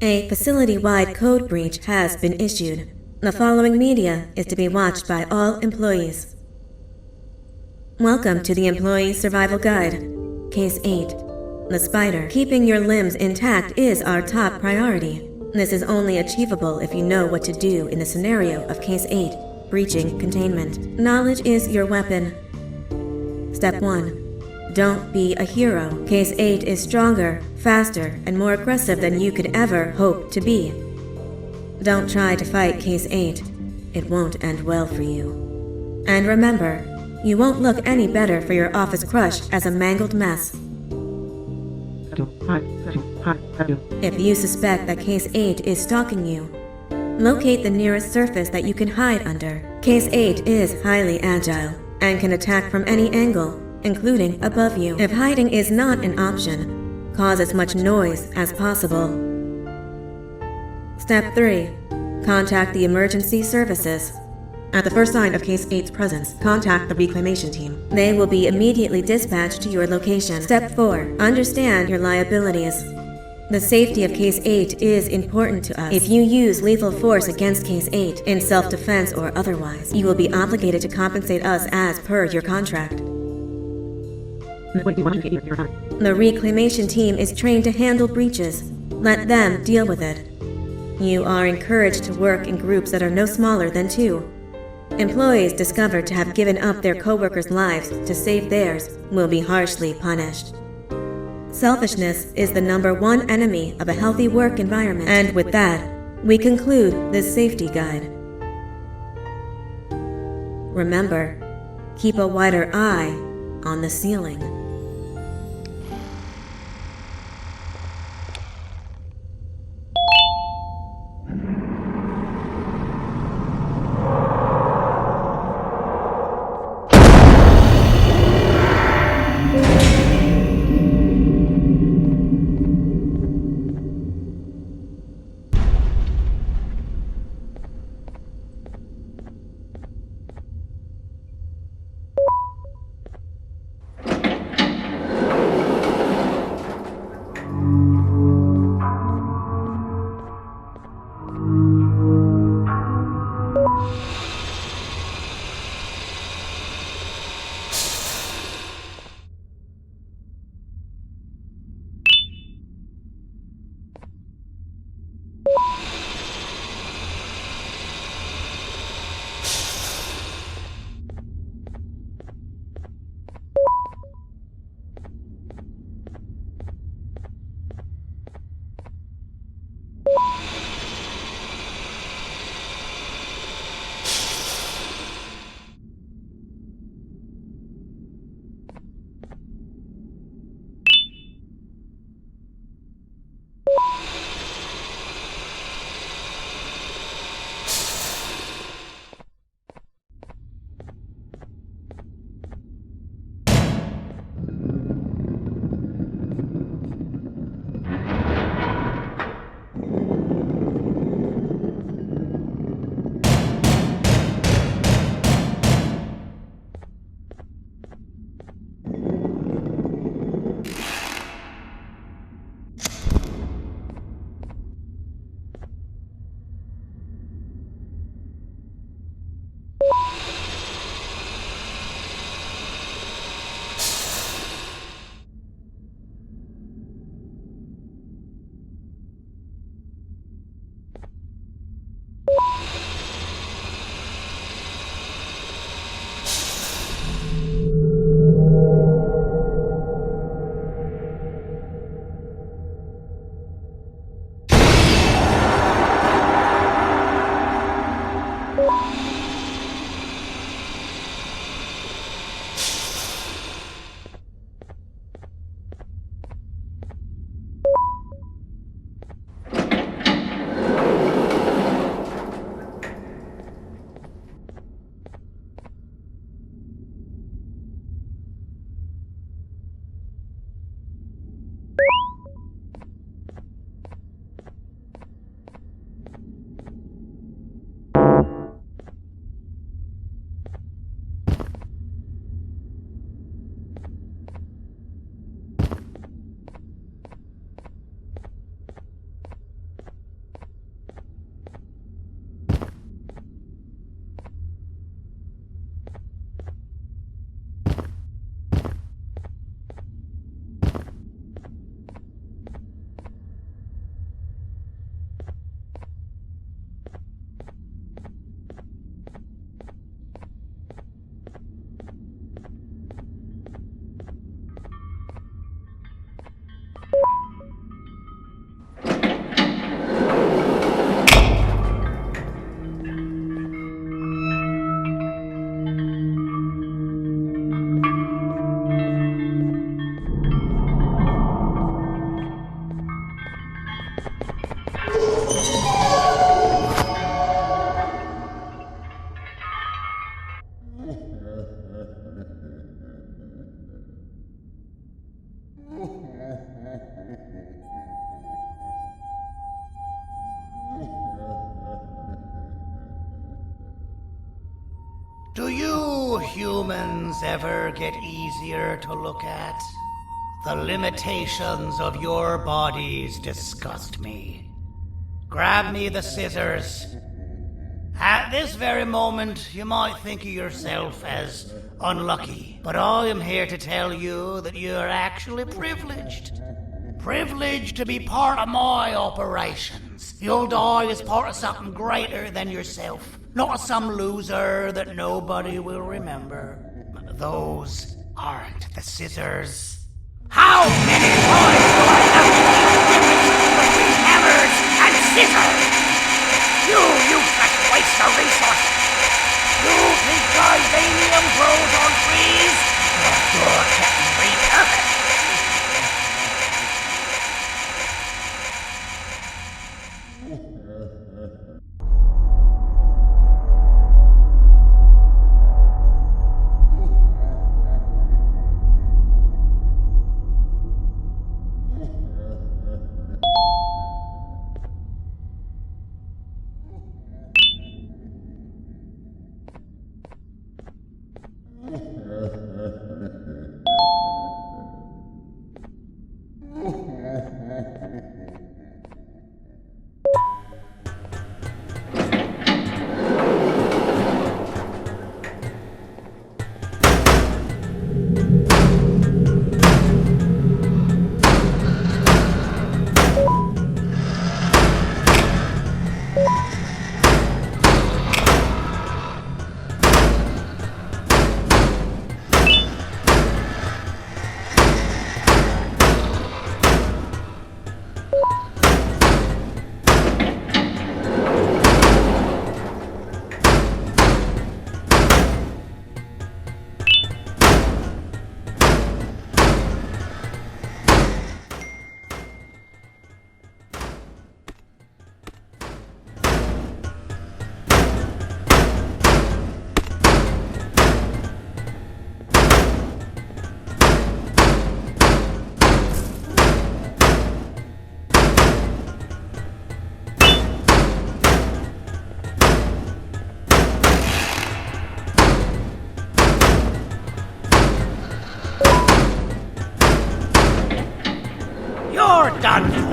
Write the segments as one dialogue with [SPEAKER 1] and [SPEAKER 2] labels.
[SPEAKER 1] A facility-wide code breach has been issued. The following media is to be watched by all employees. Welcome to the Employee Survival Guide. Case 8. The spider. Keeping your limbs intact is our top priority. This is only achievable if you know what to do in the scenario of Case 8, breaching containment. Knowledge is your weapon. Step 1. Don't be a hero. Case 8 is stronger, faster, and more aggressive than you could ever hope to be. Don't try to fight Case 8. It won't end well for you. And remember, you won't look any better for your office crush as a mangled mess. If you suspect that Case 8 is stalking you, locate the nearest surface that you can hide under. Case 8 is highly agile and can attack from any angle, including above you. If hiding is not an option, cause as much noise as possible. Step 3. Contact the emergency services. At the first sign of Case 8's presence, contact the reclamation team. They will be immediately dispatched to your location. Step 4. Understand your liabilities. The safety of Case 8 is important to us. If you use lethal force against Case 8, in self-defense or otherwise, you will be obligated to compensate us as per your contract. The reclamation team is trained to handle breaches. Let them deal with it. You are encouraged to work in groups that are no smaller than 2. Employees discovered to have given up their coworkers' lives to save theirs will be harshly punished. Selfishness is the #1 enemy of a healthy work environment. And with that, we conclude this safety guide. Remember, keep a wider eye on the ceiling.
[SPEAKER 2] Do you humans ever get easier to look at? The limitations of your bodies disgust me. Grab me the scissors. At this very moment, you might think of yourself as unlucky, but I am here to tell you that you are actually privileged. Privileged to be part of my operations. You'll die as part of something greater than yourself, not as some loser that nobody will remember. Those aren't the scissors. How many times do I have to keep between hammers and scissors? You useless waste of resources! You think titanium grows on trees? You're getting repurposed! You're done for.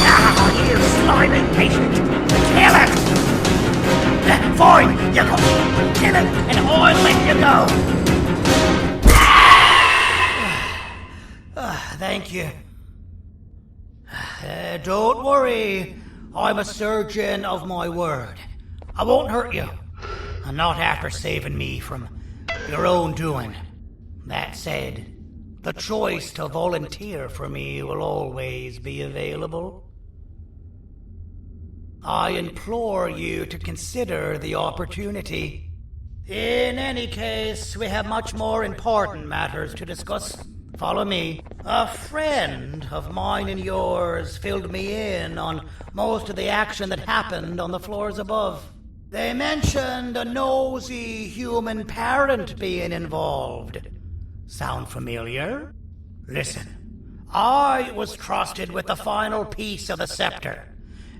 [SPEAKER 2] Now, you slimy patient. Kill him! Fine, you go. Kill him, and I'll let you go. Thank you. Don't worry. I'm a surgeon of my word. I won't hurt you. And not after saving me from your own doing. That said, the choice to volunteer for me will always be available. I implore you to consider the opportunity. In any case, we have much more important matters to discuss. Follow me. A friend of mine and yours filled me in on most of the action that happened on the floors above. They mentioned a nosy human parent being involved. Sound familiar? Listen, I was trusted with the final piece of the scepter,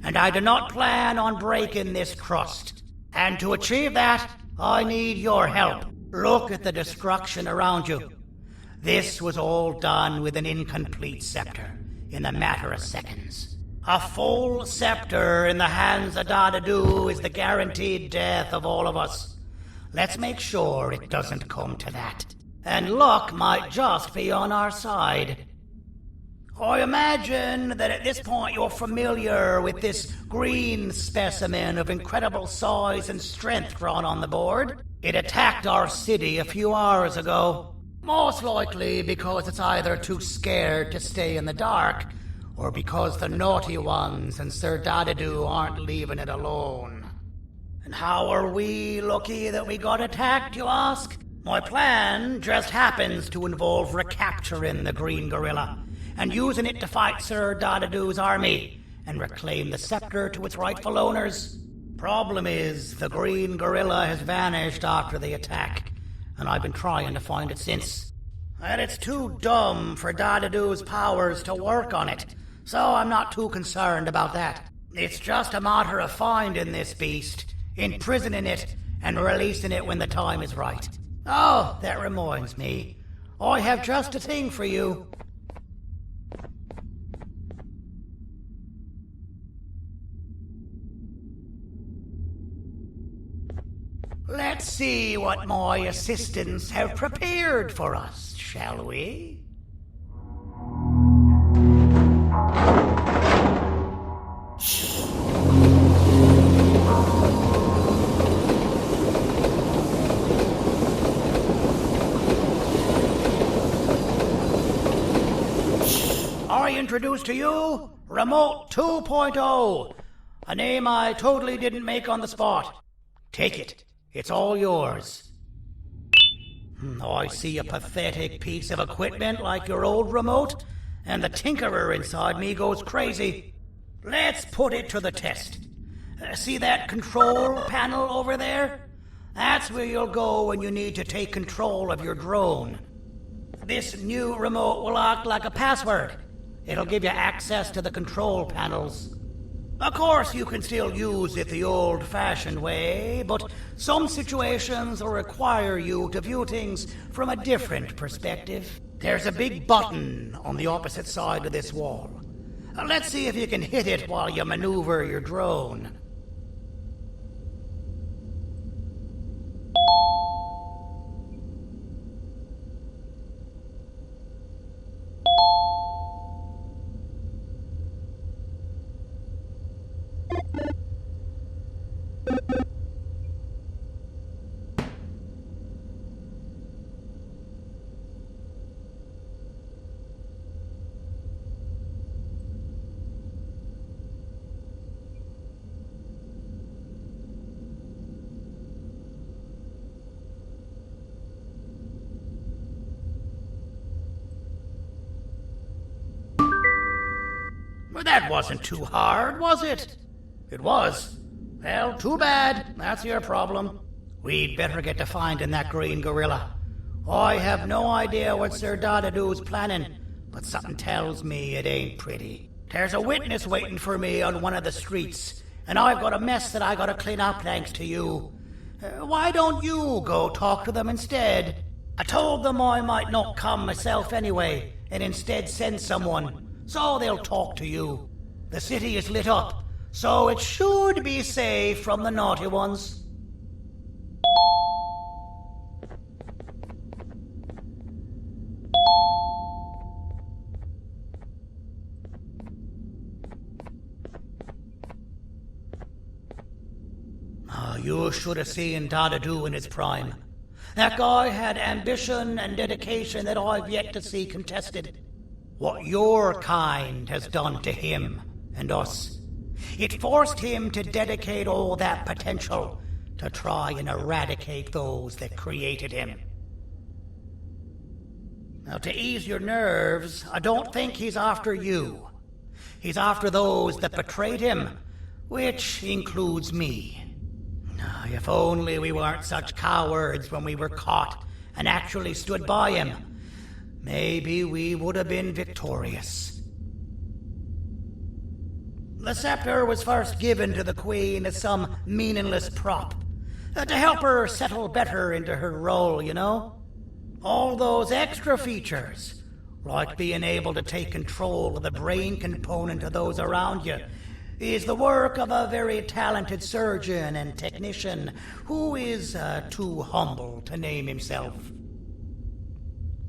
[SPEAKER 2] and I do not plan on breaking this trust. And to achieve that, I need your help. Look at the destruction around you. This was all done with an incomplete scepter, in a matter of seconds. A full scepter in the hands of Dadadu is the guaranteed death of all of us. Let's make sure it doesn't come to that. And luck might just be on our side. I imagine that at this point you're familiar with this green specimen of incredible size and strength drawn on the board. It attacked our city a few hours ago. Most likely because it's either too scared to stay in the dark, or because the naughty ones and Sir Dadadu aren't leaving it alone. And how are we lucky that we got attacked, you ask? My plan just happens to involve recapturing the green gorilla and using it to fight Sir Dadadu's army and reclaim the scepter to its rightful owners. Problem is, the green gorilla has vanished after the attack, and I've been trying to find it since. And it's too dumb for Dadadu's powers to work on it, so I'm not too concerned about that. It's just a matter of finding this beast, imprisoning it, and releasing it when the time is right. Oh, that reminds me. I have just a thing for you. Let's see what my assistants have prepared for us, shall we? I introduce to you Remote 2.0, a name I totally didn't make on the spot. Take it. It's all yours. I see a pathetic piece of equipment like your old remote, and the tinkerer inside me goes crazy. Let's put it to the test. See that control panel over there? That's where you'll go when you need to take control of your drone. This new remote will act like a password. It'll give you access to the control panels. Of course, you can still use it the old-fashioned way, but some situations will require you to view things from a different perspective. There's a big button on the opposite side of this wall. Let's see if you can hit it while you maneuver your drone. Well, that wasn't too hard, was it? It was. Well, too bad. That's your problem. We'd better get to finding that green gorilla. I have no idea what Sir Dadadoo's planning, but something tells me it ain't pretty. There's a witness waiting for me on one of the streets, and I've got a mess that I gotta clean up thanks to you. Why don't you go talk to them instead? I told them I might not come myself anyway, and instead send someone. So they'll talk to you. The city is lit up, so it should be safe from the naughty ones. You should have seen Dadadoo in his prime. That guy had ambition and dedication that I've yet to see contested. What your kind has done to him and us. It forced him to dedicate all that potential to try and eradicate those that created him. Now, to ease your nerves, I don't think he's after you. He's after those that betrayed him, which includes me. If only we weren't such cowards when we were caught and actually stood by him. Maybe we would have been victorious. The scepter was first given to the Queen as some meaningless prop, to help her settle better into her role, you know? All those extra features, like being able to take control of the brain component of those around you, is the work of a very talented surgeon and technician who is too humble to name himself.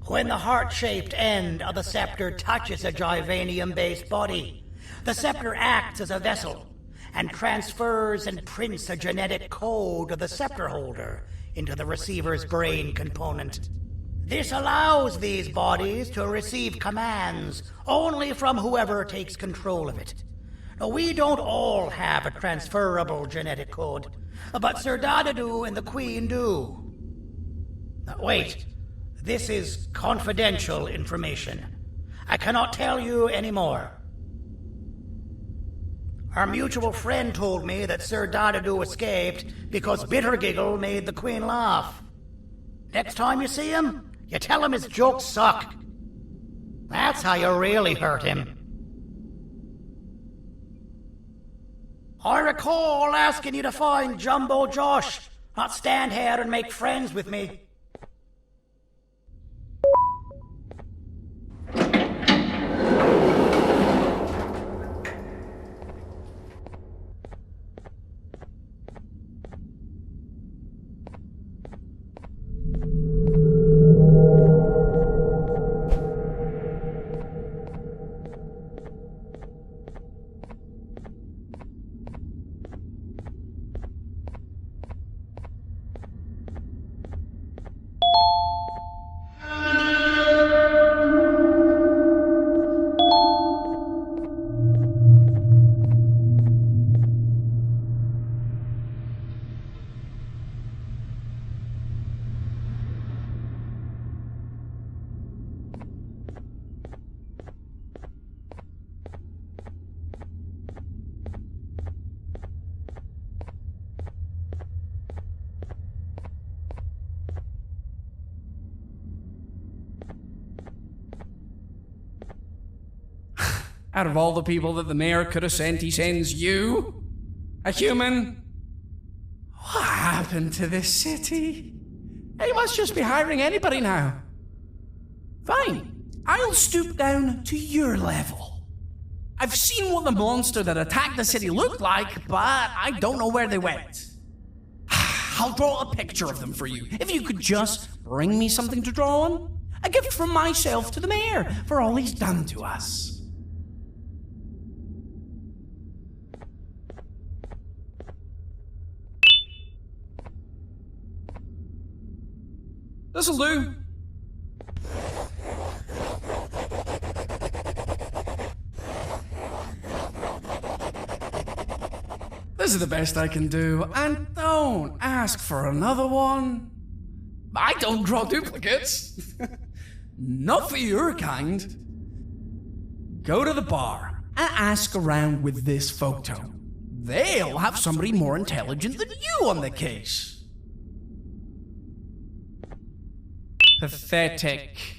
[SPEAKER 2] When the heart-shaped end of the scepter touches a Givanium-based body, the scepter acts as a vessel and transfers and prints a genetic code of the scepter holder into the receiver's brain component. This allows these bodies to receive commands only from whoever takes control of it. Now, we don't all have a transferable genetic code, but Sir Dadadoo and the Queen do. Now, wait. This is confidential information. I cannot tell you any more. Our mutual friend told me that Sir Dadadoo escaped because Bittergiggle made the Queen laugh. Next time you see him, you tell him his jokes suck. That's how you really hurt him. I recall asking you to find Jumbo Josh, not stand here and make friends with me.
[SPEAKER 3] Out of all the people that the mayor could have sent, he sends you? A human? What happened to this city? He must just be hiring anybody now. Fine, I'll stoop down to your level. I've seen what the monster that attacked the city looked like, but I don't know where they went. I'll draw a picture of them for you, if you could just bring me something to draw on. A gift from myself to the mayor for all he's done to us. This'll do. This is the best I can do, and don't ask for another one. I don't draw duplicates. Not for your kind. Go to the bar and ask around with this photo. They'll have somebody more intelligent than you on the case. Pathetic.